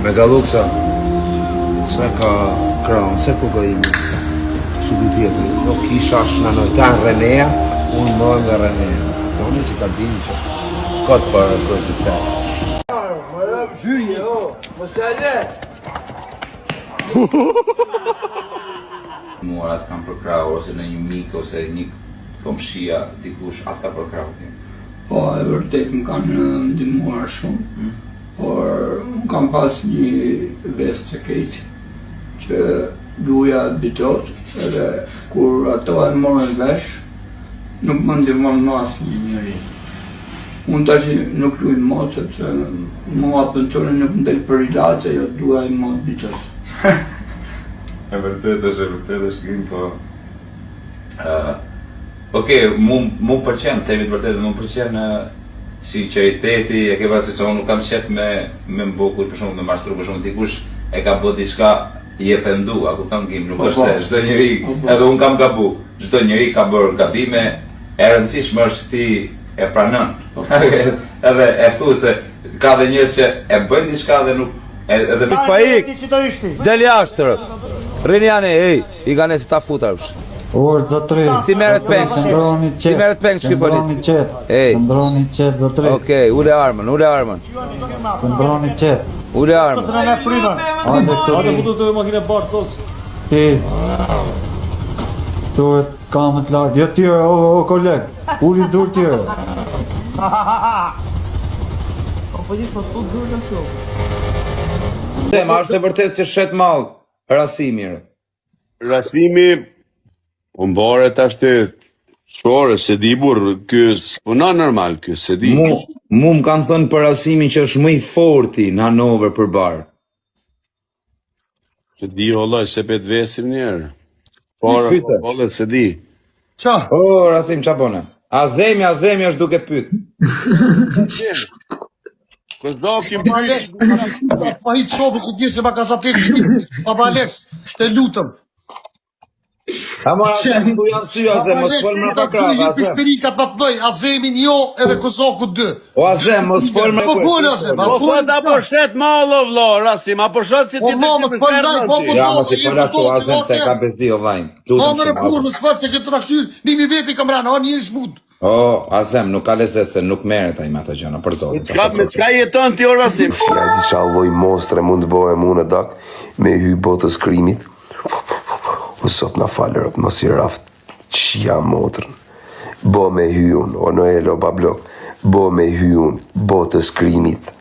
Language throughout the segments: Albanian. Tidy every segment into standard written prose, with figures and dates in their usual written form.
Megaluksa, sa ka kraun, se kokaini. Që du tjetër, no kisha shnanoj, ta në Renea, unë mërë nga Renea. Ta unë që ka dini që këtë për kuriozitet. Më rëmë zhyje, o, më sële. Muarat kam përkrau, ose në një mik, ose një komshia, dikush, atë ka përkrau. Po, e vërtet më kanë ndihmuar shumë, por më kam pas një vestë të keqe, që duja bitot, edhe kur ato e morën vesh, nuk më ndihmon më asnjë njeri. Unë tash nuk luaj mod, sepse mua pensioni nuk më del për ilaçe, jo duaj mod bitot. E vërtet është grim, po... Okej, mu përqen, themi të vërtetë, mu përqen sinceriteti, e ke pasi se unë nuk kam qef me mbokush, për shumë me mashtru, për shumë dikush e ka bë diçka i e pendu, a kupton Gim, nuk është se çdo njeri, edhe unë kam gabu, çdo njeri ka bërë gabime, e rëndësishme është ti e pranon. Edhe e thu se ka dhe njerëz që e bëjnë diçka dhe nuk edhe Pa ik, del jashtë, rini janë, i ka nesi ta futar ush. Orë do të rejtë. Si merret pengë? Si merret pengë shky polis? Këndroni qetë do të rejtë. Okej, ule armën. Këndroni qetë. Ule armën. Ate këtu të makine bashkë tos. Ti. Tuhet kamët lartë. Jo tjere, o kolegë. Uli dur tjere. Ma është e vërtet që shet malë Rasimir. Rasimi, unë varet ashtë shore, se di burë, kjo s'puna normal, kjo se di. Mu më kanë thënë për Rasimin që është më i forti në Hanover për barë. Se di, hollaj, se pet vesim njerë. Fara, hollaj, se di. Qa? O, Rasim, qa bone? Azemi është duke pyt. Këzdo kim Pa i qopi që di se ma ka zatir shpiti. Papa Alex, të lutëm. Ama ku janë sy Azem, mos fol më pa krah, Azem. Pisperikat ma të doj, Azemin jo edhe Kozoku 2. O Azem, mos fol më Po bol Azem, Po fol da përshet malo vlo, Rasim, a përshet si ti të mos fol daj, po Ja, mos i fol ashtu Azem se ka bezdi o vajnë. Po në rëpur, mos fol se këtë të rakshyr, nimi veti kam rana, o njëri smut. O, Azem, nuk ka lezet se nuk meret a ima të gjëna, për zotin. Me qka jeton ti o Rasim? Ja i disha lloj monstre mund të bëhem unë dak me hy botës krimit. O sot na falër, mos i raft qia motrën. Bo me hy unë, o Noel o Bablok, bo me hy unë botës krimit.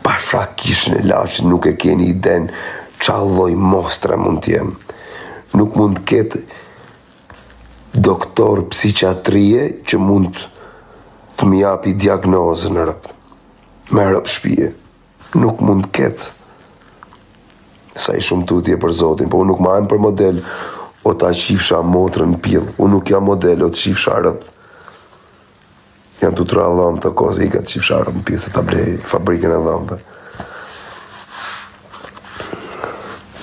Pa frak kishën e laqë, nuk e keni i den qa lloj monstre mund t'jem. Nuk mund ketë doktor psiqiatrie që mund të më japi diagnozën në rëpt. Me rëp shpije. Nuk mund ketë. Sa i shumë tutje për Zotin, po unë nuk ma em për model o ta qifsha motrën pil. Unë nuk jam model o të qifsha rëpt. Janë të tra dhëmë të kozë, i ka të qifsha rëpt në pjesë të blej fabrikën e dhëmëve.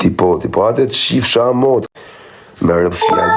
Tipo, atë të qifsha motrën. Me rëp shpije.